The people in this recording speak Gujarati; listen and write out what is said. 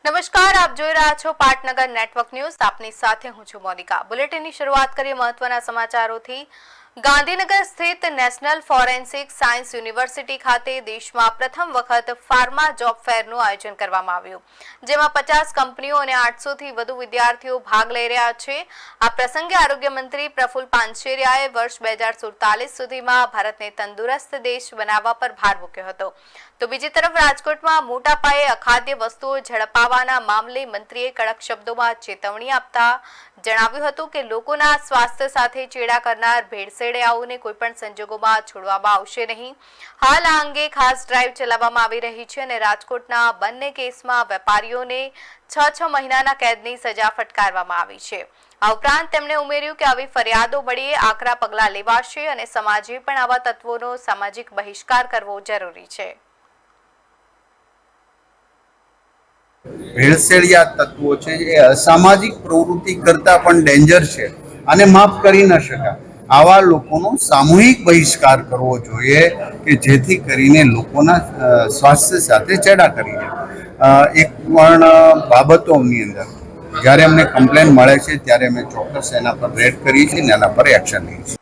નમસ્કાર, આપ જોઈ રહ્યા છો પાટનગર નેટવર્ક ન્યૂઝ. આપની સાથે હું છું મોનિકા. બુલેટિનની શરૂઆત કરીએ મહત્વના સમાચારોથી. ગાંધીનગર સ્થિત નેશનલ ફોરેન્સિક સાયન્સ યુનિવર્સિટી ખાતે દેશમાં પ્રથમ વખત ફાર્મા જોબ ફેરનું આયોજન કરવામાં આવ્યું, જેમાં 50 કંપનીઓ અને 800 થી વધુ વિદ્યાર્થીઓ ભાગ લઈ રહ્યા છે. આ પ્રસંગે આરોગ્ય મંત્રી પ્રફુલ પાનસેરિયાએ વર્ષ 2047 સુધીમાં ભારતને તંદુરસ્ત દેશ બનાવવા પર ભાર મૂક્યો હતો. તો બીજી તરફ રાજકોટમાં મોટા પાયે અખાદ્ય વસ્તુઓ ઝડપાવવાના મામલે મંત્રીએ કડક શબ્દોમાં ચેતવણી આપતા જણાવ્યું હતું કે લોકોના સ્વાસ્થ્ય સાથે ચેડા કરનાર ભેળસેળિયાઓને કોઈ પણ સંજોગોમાં છોડવામાં આવશે નહીં. હાલ આ અંગે ખાસ ડ્રાઈવ ચલાવવામાં આવી રહી છે અને રાજકોટના બંને કેસમાં વેપારીઓને 6 મહિનાના કેદની સજા ફટકારવામાં આવી છે. આ ઉપરાંત તેમણે ઉમેર્યું કે આવી ફરિયાદો મળીએ આકરા પગલાં લેવાશે અને સમાજે પણ આવા તત્વોનો સામાજિક બહિષ્કાર કરવો જરૂરી છે. ભેળસેળિયા તત્વો છે એ અસામાજિક પ્રવૃત્તિ કરતા પણ ડેન્જર છે અને માફ કરી ન શકાય. આવા લોકોનો સામૂહિક બહિષ્કાર કરવો જોઈએ કે જેથી કરીને લોકોના સ્વાસ્થ્ય સાથે ચેડા કરીને એક પણ બાબતોની અંદર જ્યારે અમને કમ્પ્લેન મળે છે ત્યારે અમે ચોક્કસ એના પર રેડ કરીએ છીએ અને એના પર એક્શન લઈએ છીએ.